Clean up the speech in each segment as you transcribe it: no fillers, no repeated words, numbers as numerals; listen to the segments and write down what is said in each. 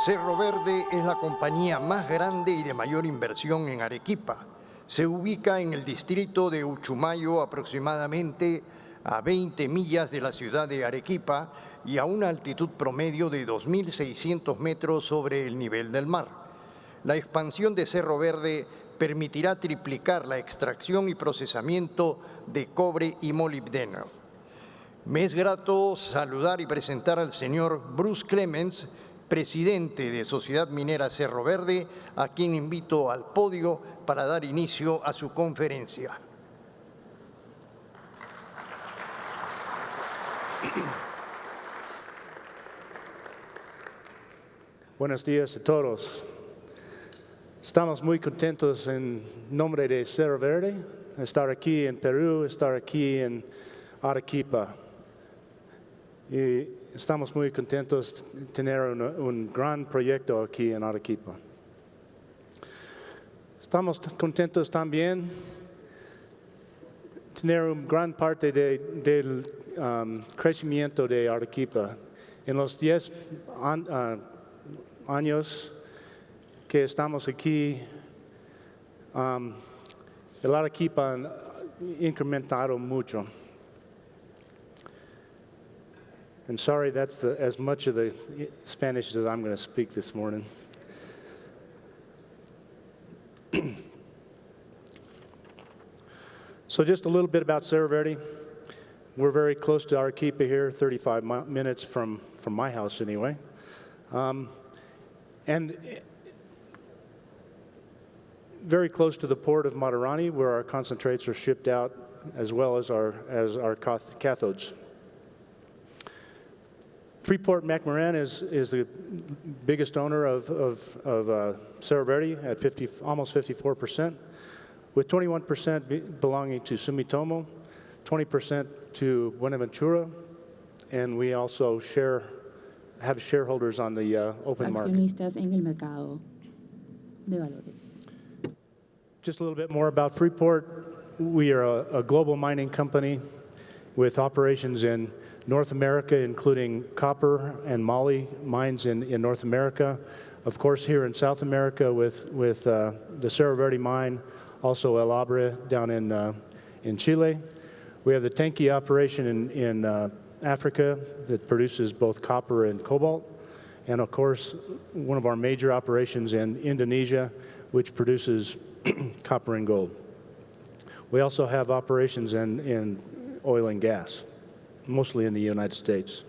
Cerro Verde es la compañía más grande y de mayor inversión en Arequipa. Se ubica en el distrito de Uchumayo, aproximadamente a 20 millas de la ciudad de Arequipa y a una altitud promedio de 2.600 metros sobre el nivel del mar. La expansión de Cerro Verde permitirá triplicar la extracción y procesamiento de cobre y molibdeno. Me es grato saludar y presentar al señor Bruce Clements, presidente de Sociedad Minera Cerro Verde, a quien invito al podio para dar inicio a su conferencia. Buenos días a todos. Estamos muy contentos en nombre de Cerro Verde, estar aquí en Perú, estar aquí en Arequipa. Y estamos muy contentos de tener un gran proyecto aquí en Arequipa. Estamos contentos también de tener una gran parte del crecimiento de Arequipa. En los 10 años que estamos aquí, el Arequipa ha incrementado mucho. And sorry, that's as much of the Spanish as I'm going to speak this morning. So just a little bit about Cerro Verde. We're very close to Arequipa here, 35 minutes from my house anyway. And very close to the port of Matarani, where our concentrates are shipped out, as well as our cathodes. Freeport-McMoRan is the biggest owner of Cerro Verde at almost 54%, with 21% belonging to Sumitomo, 20% to Buenaventura, and we also have shareholders on the open market. Accionistas en el mercado de valores. Just a little bit more about Freeport. We are a global mining company with operations in North America, including copper and moly mines in North America. Of course, here in South America with the Cerro Verde mine, also El Abre down in Chile. We have the Tenke operation in Africa that produces both copper and cobalt. And of course, one of our major operations in Indonesia, which produces copper and gold. We also have operations in oil and gas, mostly in the United States.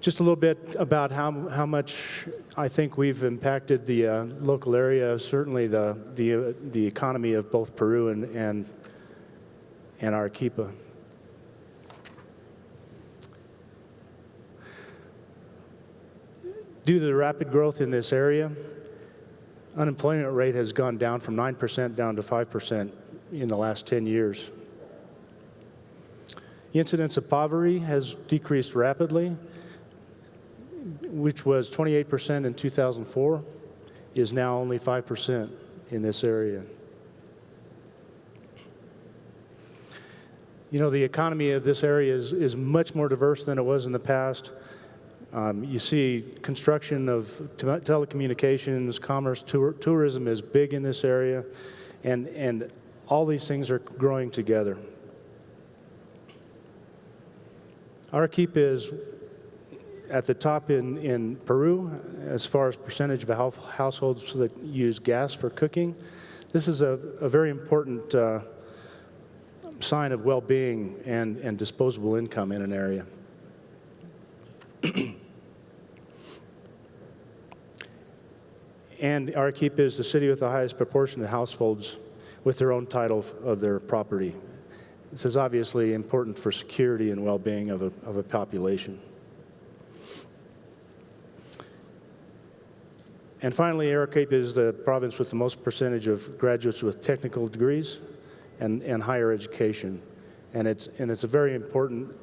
Just a little bit about how much I think we've impacted the local area, certainly the economy of both Peru and Arequipa. Due to the rapid growth in this area, unemployment rate has gone down from 9% down to 5% in the last 10 years. The incidence of poverty has decreased rapidly, which was 28% in 2004, is now only 5% in this area. You know, the economy of this area is much more diverse than it was in the past. You see construction of telecommunications, commerce, tourism is big in this area, and all these things are growing together. Arequipa is at the top in Peru as far as percentage of households that use gas for cooking. This is a very important sign of well-being and disposable income in an area. And Arequipa is the city with the highest proportion of households with their own title of their property. This is obviously important for security and well-being of a population. And finally, Arequipa is the province with the most percentage of graduates with technical degrees and higher education. And it's a very important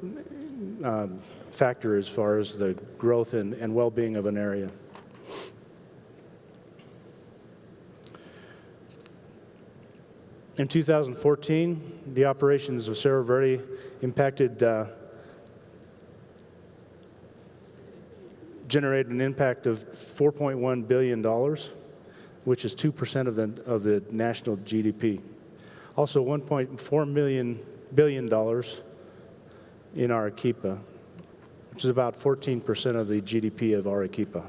factor as far as the growth and well-being of an area. In 2014, the operations of Cerro Verde impacted generated an impact of $4.1 billion, which is 2% of the national GDP. Also $1.4 billion in Arequipa, which is about 14% of the GDP of Arequipa.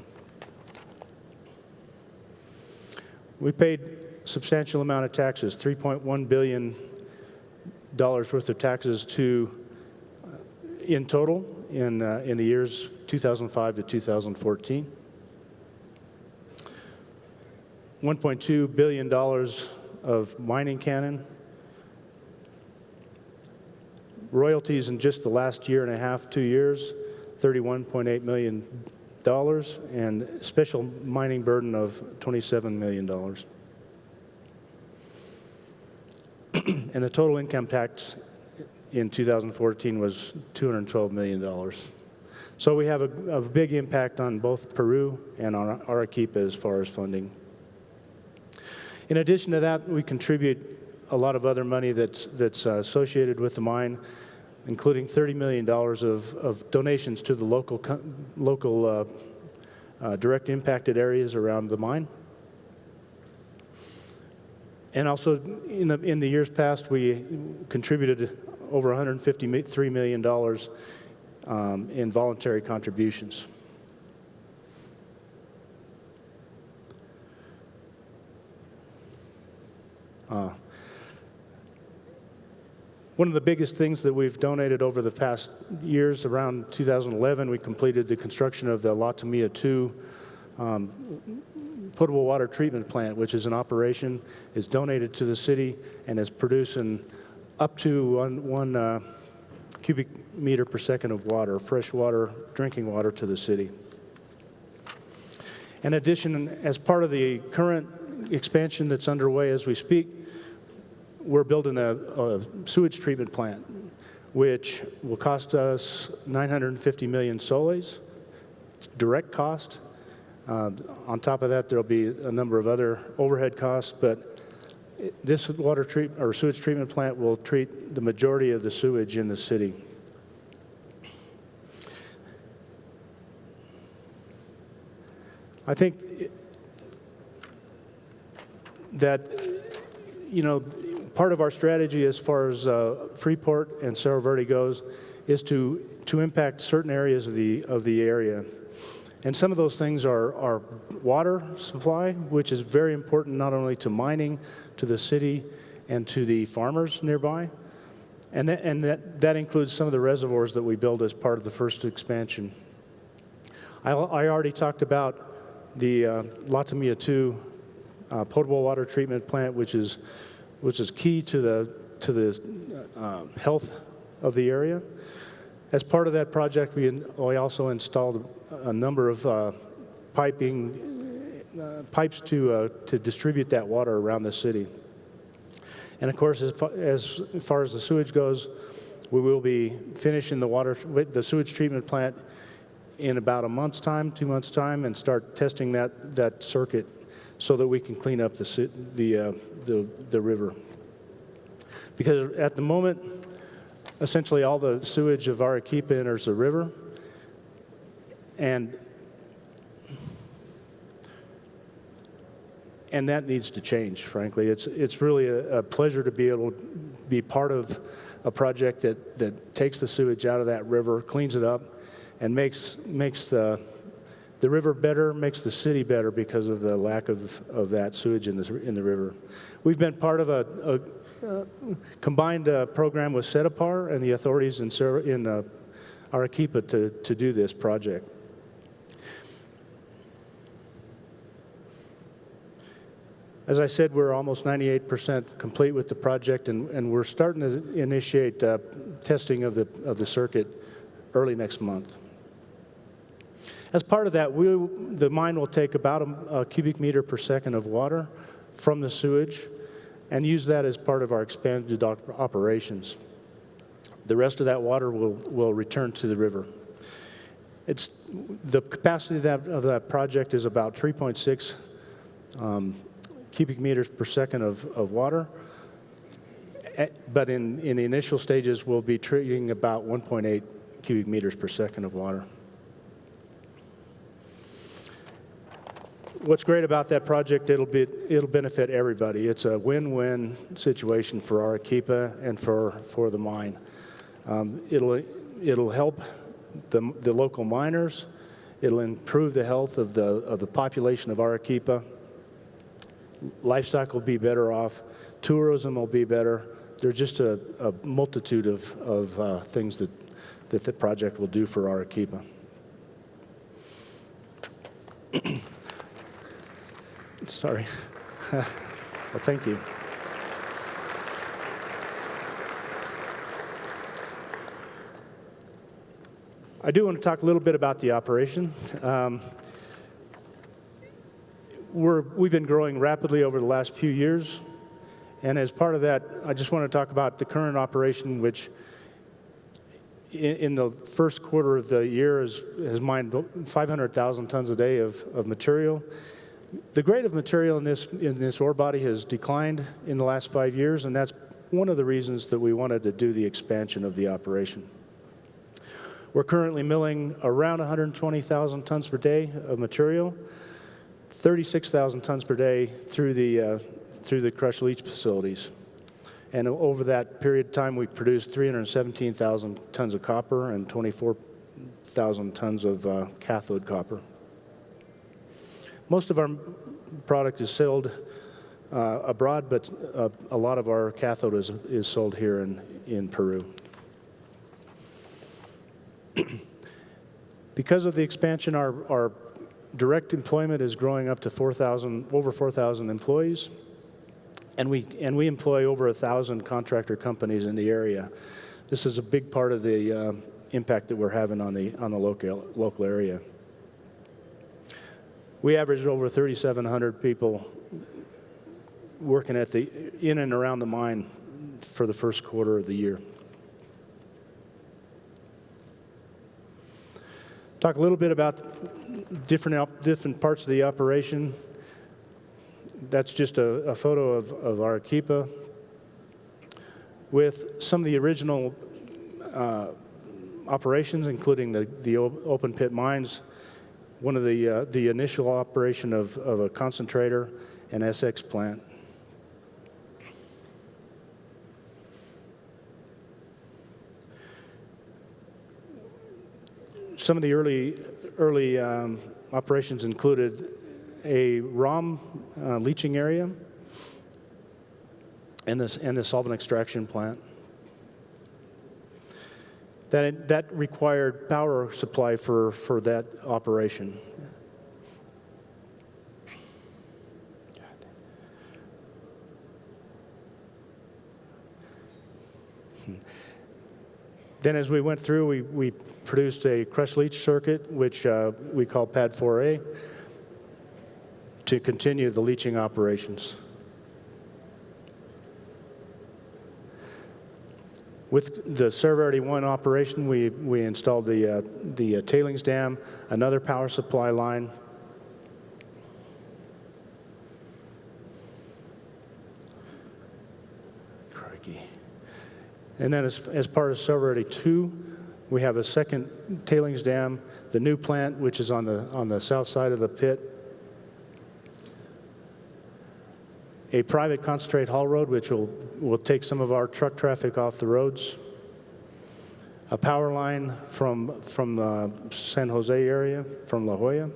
We paid a substantial amount of taxes, $3.1 billion worth of taxes in total in the years 2005 to 2014. $1.2 billion of mining canon. Royalties in just the last year and a half, 2 years, $31.8 million, and special mining burden of $27 million. And the total income tax in 2014 was $212 million. So we have a big impact on both Peru and on Arequipa as far as funding. In addition to that, we contribute a lot of other money that's associated with the mine, including $30 million of donations to the local direct impacted areas around the mine. And also, in the years past, we contributed over $153 million in voluntary contributions. One of the biggest things that we've donated over the past years, around 2011, we completed the construction of the La Tomilla 2 potable water treatment plant, which is in operation, is donated to the city, and is producing up to one cubic meter per second of water, fresh water, drinking water to the city. In addition, as part of the current expansion that's underway as we speak, we're building a sewage treatment plant, which will cost us 950 million soles. It's direct cost. On top of that, there'll be a number of other overhead costs, but this sewage treatment plant will treat the majority of the sewage in the city. I think that, part of our strategy as far as Freeport and Cerro Verde goes is to impact certain areas of the area. And some of those things are water supply, which is very important not only to mining, to the city, and to the farmers nearby. And that includes some of the reservoirs that we built as part of the first expansion. I already talked about the La Tomilla 2 potable water treatment plant, which is key to the health of the area. As part of that project, we also installed a number of pipes to distribute that water around the city. And of course, as far as the sewage goes, we will be finishing the sewage treatment plant in about a month's time, 2 months' time, and start testing that circuit so that we can clean up the river. Because at the moment, essentially all the sewage of Arequipa enters the river, and that needs to change, frankly. It's really a pleasure to be able to be part of a project that takes the sewage out of that river, cleans it up, and makes the river better, makes the city better because of the lack of that sewage in the river. We've been part of a combined program with CEDAPAR and the authorities in Arequipa to do this project. As I said, we're almost 98% complete with the project, and we're starting to initiate testing of the circuit early next month. As part of that, the mine will take about a cubic meter per second of water from the sewage and use that as part of our expanded operations. The rest of that water will return to the river. The capacity of that project is about 3.6 cubic meters per second of water, but in the initial stages, we'll be treating about 1.8 cubic meters per second of water. What's great about that project, it'll benefit everybody. It's a win-win situation for Arequipa and for the mine. It'll help the local miners. It'll improve the health of the population of Arequipa. Livestock will be better off. Tourism will be better. There's just a multitude of things that the project will do for Arequipa. Sorry. Well, thank you. I do want to talk a little bit about the operation. We've been growing rapidly over the last few years, and as part of that, I just want to talk about the current operation, which in the first quarter of the year has mined 500,000 tons a day of material. The grade of material in this ore body has declined in the last 5 years, and that's one of the reasons that we wanted to do the expansion of the operation. We're currently milling around 120,000 tons per day of material, 36,000 tons per day through the crush leach facilities. And over that period of time, we produced 317,000 tons of copper and 24,000 tons of cathode copper. Most of our product is sold abroad, but a lot of our cathode is sold here in Peru. Because of the expansion, our direct employment is growing up to over 4,000 employees, and we employ over 1,000 contractor companies in the area. This is a big part of the impact that we're having on the local area. We averaged over 3,700 people working in and around the mine for the first quarter of the year. Talk a little bit about different parts of the operation. That's just a photo of Arequipa with some of the original operations, including the open pit mines. One of the initial operation of a concentrator and SX plant. Some of the early operations included a ROM leaching area and the solvent extraction plant. That required power supply for that operation. Then as we went through, we produced a crush leach circuit, which we call Pad 4A, to continue the leaching operations. With the Cerro Verde 1 operation, we installed the tailings dam, another power supply line. Crikey. And then as part of Cerro Verde 2, we have a second tailings dam, the new plant, which is on the south side of the pit, a private concentrate haul road, which will take some of our truck traffic off the roads, a power line from the San Jose area, from La Jolla,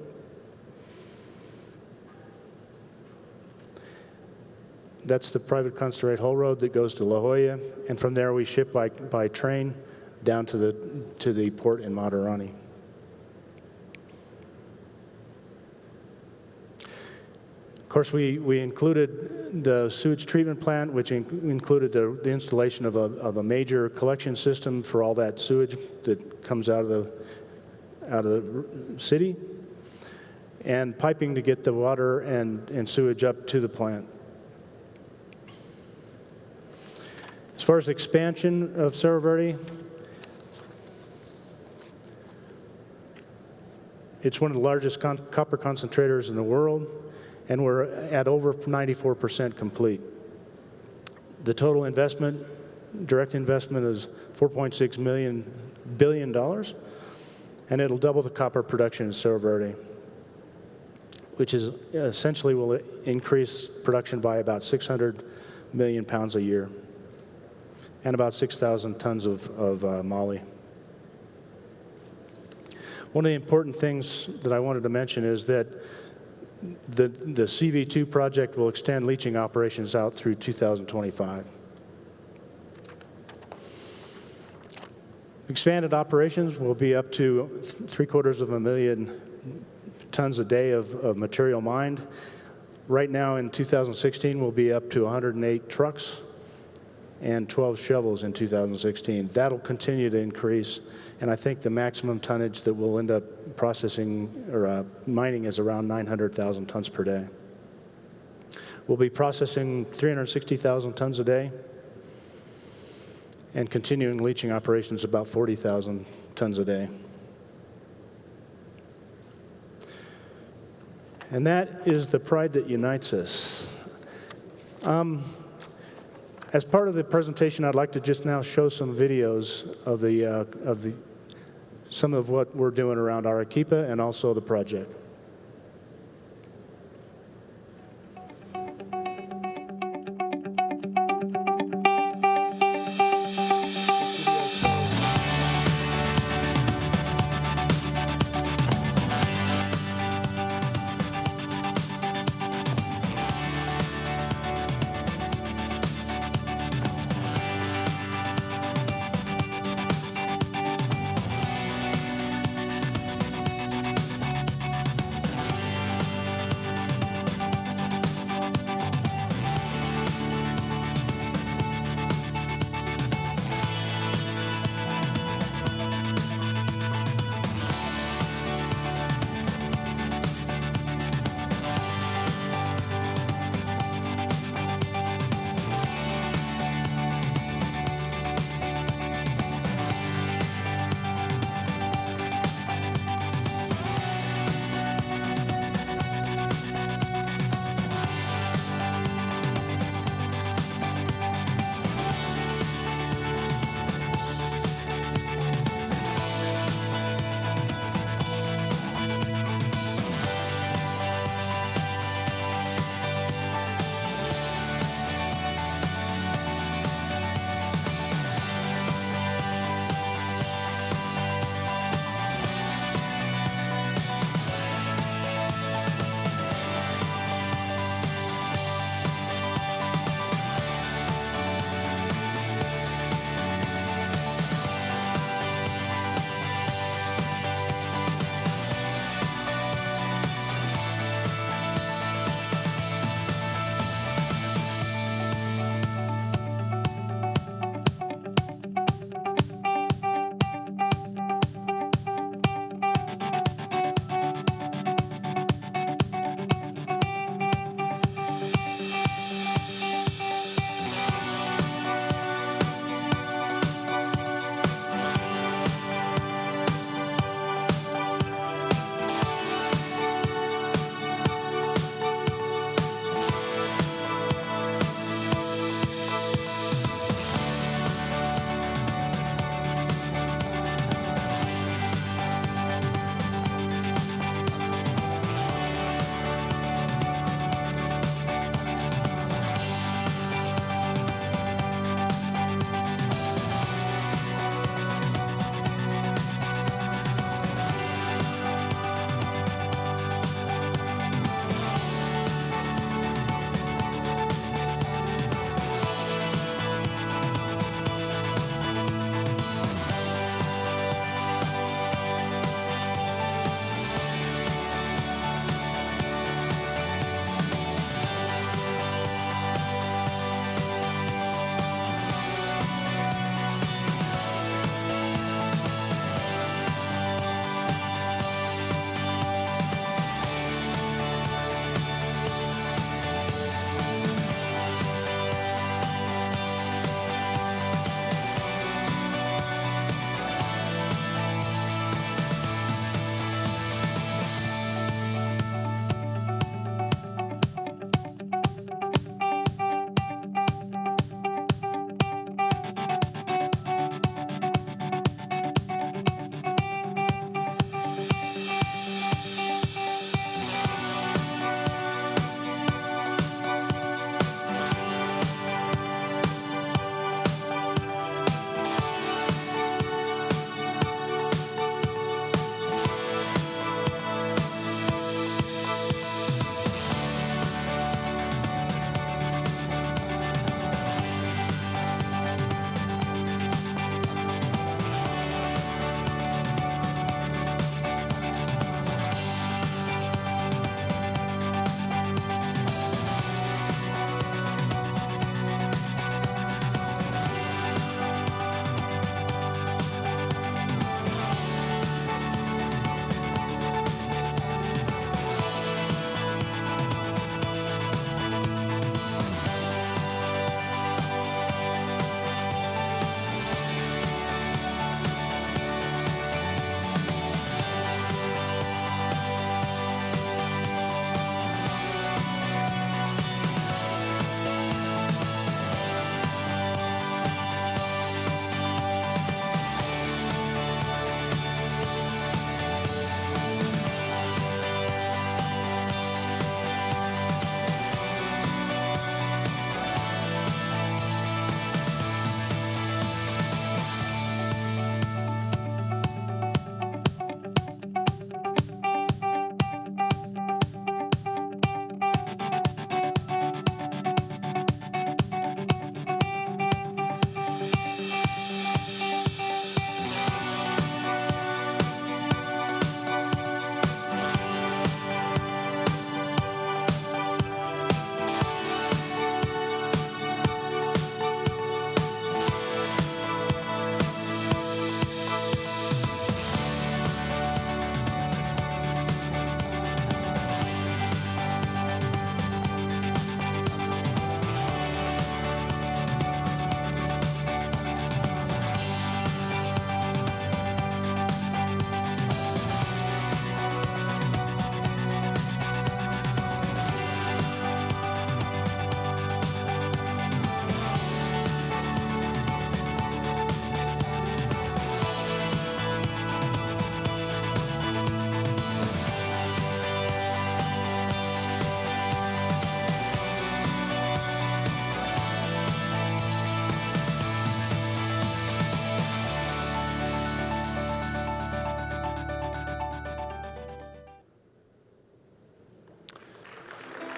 that's the private concentrate haul road that goes to La Jolla, and from there we ship by train down to the port in Matarani. Of course, we included the sewage treatment plant, which included the installation of a major collection system for all that sewage that comes out of the city, and piping to get the water and sewage up to the plant. As far as the expansion of Cerro Verde, it's one of the largest copper concentrators in the world, and we're at over 94% complete. The total investment, direct investment, is $4.6 billion, and it'll double the copper production in Cerro Verde. which is essentially will increase production by about 600 million pounds a year and about 6,000 tons of moly. One of the important things that I wanted to mention is that the CV2 project will extend leaching operations out through 2025. Expanded operations will be up to 750,000 tons a day of material mined. Right now in 2016, we'll be up to 108 trucks and 12 shovels in 2016. That'll continue to increase, and I think the maximum tonnage that we'll end up processing or mining is around 900,000 tons per day. We'll be processing 360,000 tons a day and continuing leaching operations about 40,000 tons a day. And that is the pride that unites us. As part of the presentation, I'd like to just now show some videos of some of what we're doing around Arequipa and also the project.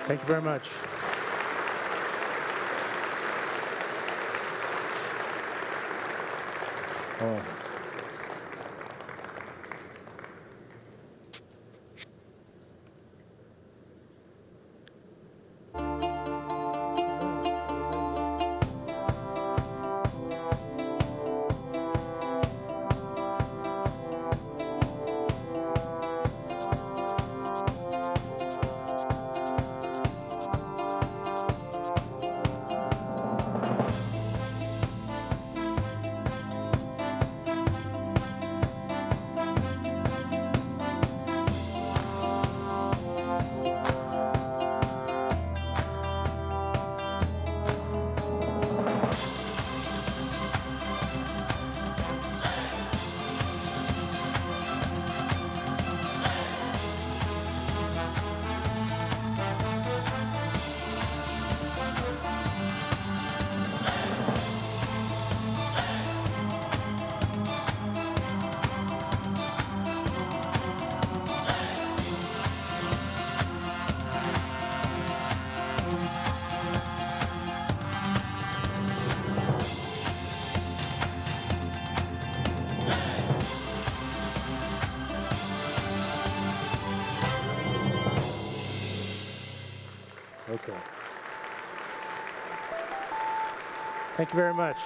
Thank you very much. Oh. Okay. Thank you very much.